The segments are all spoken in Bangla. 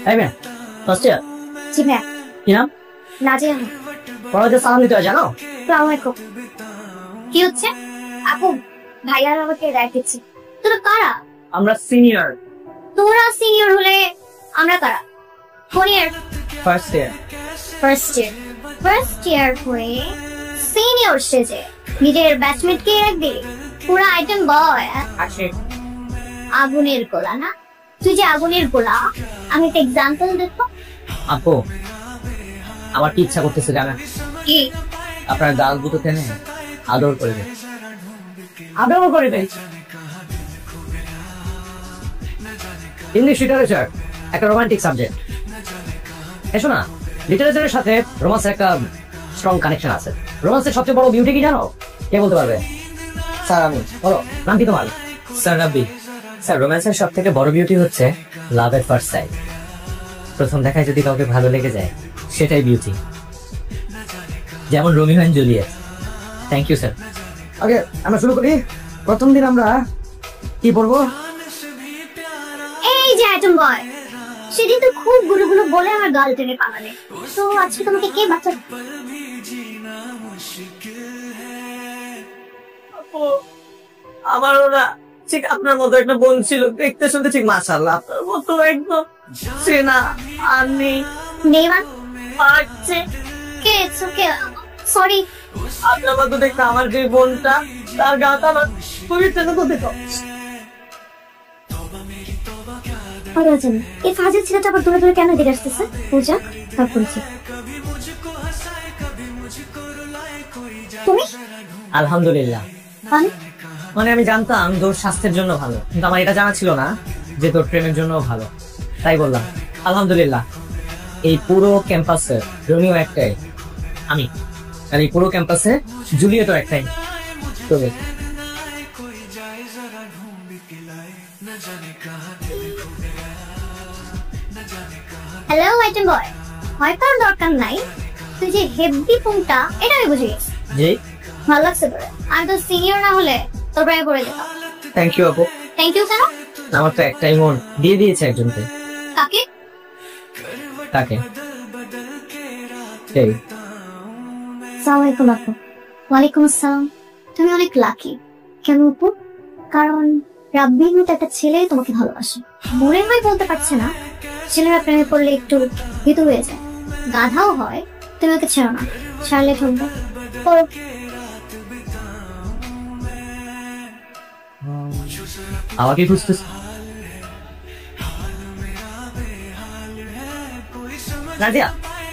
এই মেয়ে, ফার্স্ট ইয়ার জি ভাইয়া। কি নাম? নাজিয়া। পড়াতে সালাম দিতে হয় জানো? আসসালামু আলাইকুম। কি হচ্ছে? আপু ভাইয়ার আমাকে রাইট দিচ্ছি। তোরা কারা? আমরা সিনিয়র। তোরা সিনিয়র হলে আমরা কারা? কোন year? First year. First year. First year হয়ে সিনিয়র সেজে নিজের ব্যাচমেট কে রাখবি? পুরা আইটেম বয়। আসে আগুনের গোলা না? তুই যে আগুনের গোলা, আমি একটা এক্সাম্পল দেখো। আপু, আমার কি ইচ্ছা করতেছে জানা? কি? আপনার গাল দুটো টেনে আদর করে দেয়। আদর করে দেয়। ইংলিশ লিটারেচার একটা রোমান্টিক সাবজেক্ট। এসো না, লিটারেচারের সাথে রোমান্সের একটা স্ট্রং কানেকশন আছে। রোমান্সের সবচেয়ে বড় বিউটি কি জানো? কে বলতে পারবে? স্যার আমি। বলো, নাম কি তোমার? স্যার রাব্বি। স্যার, রোমান্সের সব থেকে বড় বিউটি হচ্ছে লাভ এট ফার্স্ট সাইট। প্রথম দেখায় যদি কাউকে ভালো লেগে যায়, সেটাই বিউটি। যেমন Romeo and Juliet. Thank you sir. Okay, আমরা শুরু করি। প্রথম দিন আমরা কি পড়বো? এই যে আইটেম বয়, সেদিন তো খুব গুলো বলে আমার গাল টেনে পালালে। তো আজকে তোমাকে কে বাঁচাবে? আমারও না ঠিক আপনার মতো একটা বোন ছিল, দেখতে শুনতে ঠিক মাশাআল্লাহ আপনার মতো একদম চেনা আর নেই। নেইমান পারছে কে? ওকে সরি। আপনার মতো দেখতে আমার যে বোনটা, তার গাটা আমার খুবই চেনা তো দেখো। এই ফাজিল ছেলেটা আবার দূরে দূরে কেন এদিকে আসতেছে? পূজা, তারপর তুমি? আলহামদুলিল্লাহ। মানে আমি জানতাম তোর স্বাস্থ্যের জন্য ভালো, কিন্তু আমার এটা জানা ছিল না যে তোর প্রেমের জন্য ভালো, তাই বললাম আলহামদুলিল্লাহ। এই পুরো ক্যাম্পাসে রোমিও একটাই, আমি। আর এই পুরো ক্যাম্পাসে জুলিয়েটও একটাই, তবে। হ্যালো আইটেম বয়, হয়তো আর দরকার নাই। তুই যে হেভি পুংটা, এটা আমি বুঝে গেছি। জি, ভালো লাগছে তোরে। আমি তো সিনিয়র না হলে তোর প্রায় করে দিতাম। থ্যাংক ইউ আপু। থ্যাংক ইউ কেন? আমার তো একটাই মন, দিয়ে দিয়েছে একজনকে। কাকে? তাকে। এই আসসালামু আলাইকুম আপু। ওয়ালাইকুম আসসালাম। তুমি অনেক লাকি। কেন আপু? কারণ রাব্বির মতো একটা ছেলে তোমাকে ভালোবাসে। মনে হয় বলতে পারছে না, ছেলেরা প্রেমে পড়লে একটু ভীতু হয়ে যায়, গাধাও হয়। তুমি ওকে ছেড়ো না, ছাড়লে ঠকবো। আমাকে খুঁজতেছ? নাদিয়া,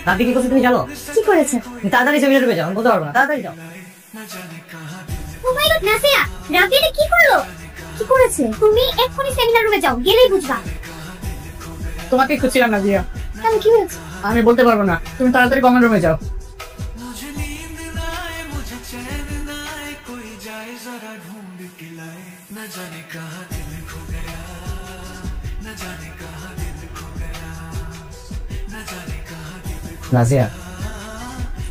নাদি কি করছে তুমি জানো? কি করেছে? তাড়াতাড়ি সেমিনারে ঢুকে যাও, আমি বলতে পারবো না, তাড়াতাড়ি যাও। ও মাই গড, নাসিয়া, রাব্বি এটা কি করলো? কি করেছে? তুমি এক্ষুনি সেমিনার রুমে যাও, গেলেই বুঝবা। তোমাকে খুঁজছিলাম নাদিয়া। কেন, কি হয়েছে? আমি বলতে পারবো না, তুমি তাড়াতাড়ি কমন রুমে যাও। Nazia,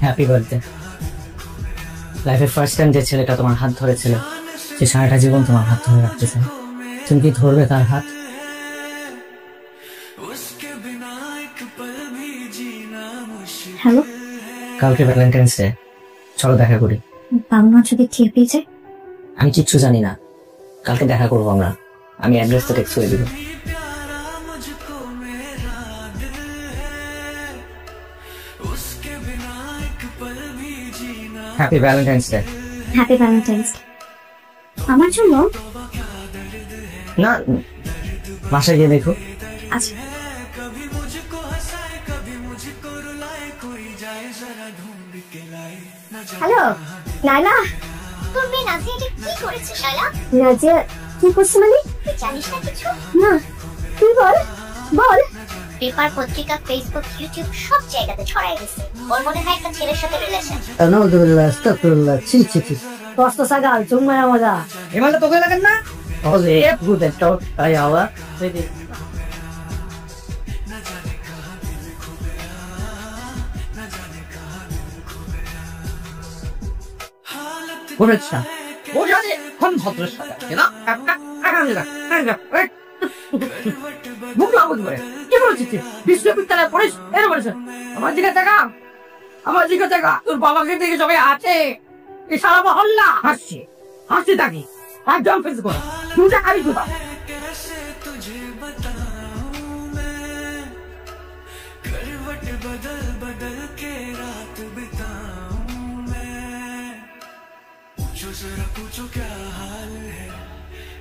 happy birthday. লাইফের ফার্স্ট টাইম যে ছেলেটা তোমার হাত ধরেছিল, সে সারাটা জীবন তোমার হাত ধরে রাখতেছে। তুমি কি ধরবে তার হাত? হ্যালো, কালকে ভ্যালেন্টাইন্স ডে, চলো দেখা করি। বাংলা যদি খেয়ে পেয়ে যায়? আমি কিচ্ছু জানি না, কালকে দেখা করবো আমরা। আমি অ্যাড্রেসটা টেক্সট করে দিব। Happy Valentine's day. Happy Valentine's day. আমার জন্য? না, বাসায় গিয়ে দেখো। আচ্ছা। হ্যালো লাইলা, তোর মেয়ে নাজিয়া এটা কি করেছে? শাইলা, নাজিয়া কি করছে মানে? তুই জানিস না কিছু? না, তুই বল বল। পেপার, পত্রিকা, ফেসবুক, ইউটিউব সব জায়গাতে ছড়াই গেছে ওর মনে হয় একটা ছেলের সাথে রিলেশন। আলহামদুলিল্লাহ, আস্তাগফিরুল্লাহ, ছি ছি ছি। কষ্ট সাগাল চুম্মা মজা। এমালটা তোকে লাগেন না? ওরে গুড স্টক আই আওয়া। রেডি। বলেছ না, বোঝা যে কোন ভদ্র সাজা, না? কাকা কাকা কাকা মুখ লাগুত করে কি বলছিস বিশ্ববিদ্যালয়ে পড়িস এর বলেছে আমার দিকে দেখা আমার দিকে দেখা তোর বাবাকে দেখে সবাই আছে এই সারা মহল্লা হাসছে হাসতে থাকি একদম ফেস করে দুটা খালি দুটা बदल बदल के रात बिताऊं मैं पूछो जरा पूछो क्या हाल है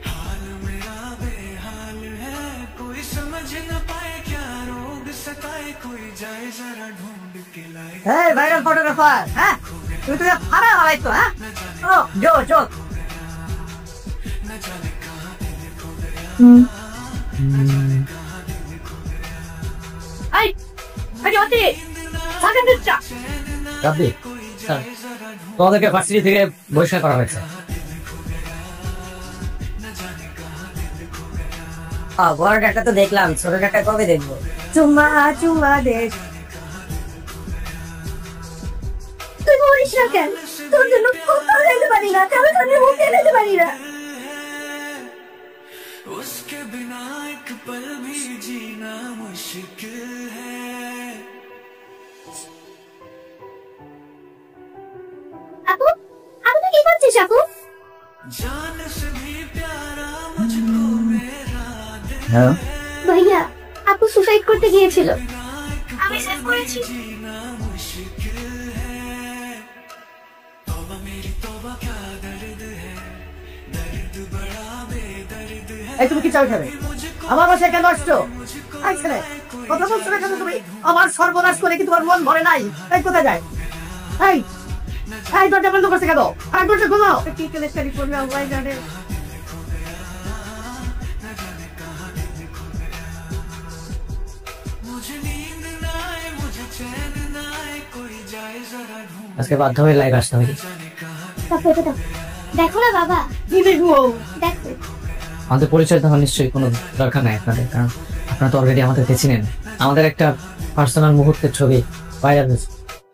हाल मेरा बेहाल है कोई समझ न पाए क्या रोग सताए कोई जाए जरा ढूंढ के लाए এই ভাইরাল ফটোগ্রাফার হ্যাঁ তুই তো ফাড়া হালাই তো হ্যাঁ ও জো জো न जाने कहाँ दिल खो गया এই এই অতি সাকেন দিচ্ছা রাব্বি স্যার তোমাদেরকে ভার্সিটি থেকে বহিষ্কার করা হয়েছে বড় ডাটা তো দেখলাম, ছোট ডাটা কবে দেখবো? চুম্মা চুম্মা দেখ। তুই বলিস না কেন? তোর জন্য কোথাও যেতে পারি না, কারোর সামনে মুখ দেখাতে পারি না। उसके बिना एक पल भी जीना मुश्किल है আপু, আপু তুই কি করছিস আপু? जान से भी प्यारा मुझको मेरा दिल হ্যাঁ ভাইয়া, আপু সুসাইড করতে গিয়েছিল। আমি সেভ করেছি। जीना मुश्किल है तौबा मेरी तौबा क्या दर्द है दर्द बड़ा बेदर्द है এই তুমি কি চাও খাবে আমার বাসায় কেন আসছো এই ছেলে কথা বলছো না কেন তুমি আমার সর্বনাশ করে কি তোমার মন ভরে নাই এই কোথায় যায় এই এই দরজা বন্ধ করছে কেন আর দরজা ঘুমাও কি কেলে শাড়ি পরলে আল্লাহ জানে मुझे नींद ना आए मुझे चैन ना आए कोई जाए जरा ढूंढ আজকে বাধ্য হয়ে লাইভ আসতে হবে जाने कहाँ তারপর এটা দাও। দেখো না বাবা, কি দেখবো দেখো। আমাদের পরিচয় তখন নিশ্চয়ই কোনো দরকার নাই আপনাদের, কারণ আপনারা তো অলরেডি আমাদেরকে চিনেন। আমাদের একটা পার্সোনাল মুহূর্তের ছবি ভাইরাল হয়েছে,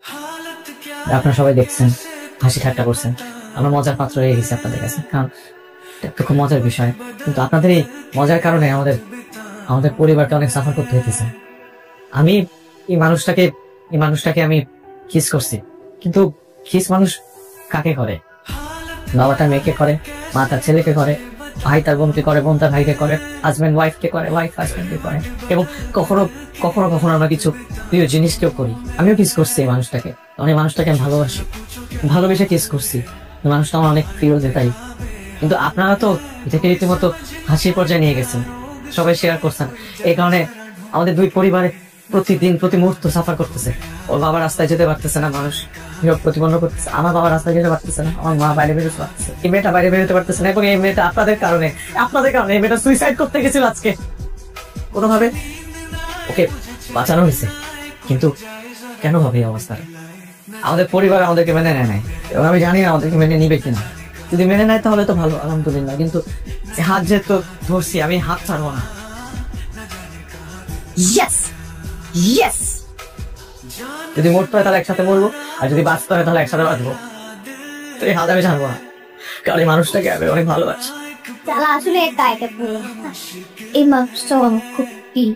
हालत क्या আপনারা সবাই দেখছেন, হাসি ঠাট্টা করছেন। আমরা মজার পাত্র হয়ে গেছি আপনাদের কাছে, কারণ এটা তো খুব মজার বিষয়। কিন্তু আপনাদের এই মজার কারণে আমাদের আমাদের পরিবারকে অনেক সাফার করতে হইতেছে। আমি এই মানুষটাকে আমি কিস করছি, কিন্তু কিস মানুষ কাকে করে? বাবা তার মেয়েকে করে, মা তার ছেলেকে করে, ভাই তার বোনকে করে, বোন তার ভাইকে করে, হাজবেন্ড ওয়াইফকে করে, ওয়াইফ হাজবেন্ডকে করে, এবং কখনো কখনো কখনো আমরা কিছু প্রিয় জিনিসকেও করি। আমিও কিস করছি এই মানুষটাকে, কারণ এই মানুষটাকে আমি ভালোবেসে কিস করছি। এই মানুষটা আমার অনেক প্রিয়, যে তাই। কিন্তু আপনারা তো এটাকে রীতিমতো হাসির পর্যায়ে নিয়ে গেছেন, সবাই শেয়ার করছেন। এই কারণে আমাদের দুই পরিবারে প্রতিদিন প্রতি মুহূর্ত সাফার করতেছে। ওর বাবা রাস্তায় যেতে পারতেছে না, মানুষ বিরোধ প্রতিবন্ধ করতেছে। আমার বাবা রাস্তায় যেতে পারতেছে না, আমার মা বাইরে বেরোতে পারতেছে, এই মেয়েটা বাইরে বেরোতে পারতেছে না। এবং এই মেয়েটা আপনাদের কারণে এই মেয়েটা সুইসাইড করতে গেছিল আজকে। কোনোভাবে ওকে বাঁচানো হয়েছে, কিন্তু কেন হবে এই অবস্থাটা? আমাদের পরিবার আমাদেরকে মেনে নেয় নাই, এবং আমি জানি না আমাদেরকে মেনে নিবে কিনা। যদি মেনে নেয় তাহলে তো ভালো, আলহামদুলিল্লাহ। কিন্তু হাত যেহেতু ধরছি, আমি হাত ছাড়বো না। ইয়েস ইয়েস, যদি মরতে হয় তাহলে একসাথে মরবো, আর যদি বাঁচতে হয় তাহলে একসাথে বাঁচবো। তো এই হাত আমি ছাড়বো না, কারণ এই মানুষটাকে আমি অনেক ভালোবাসি। তাহলে আসলে এটা পুরো এই মানুষটাও আমার খুব প্রিয়।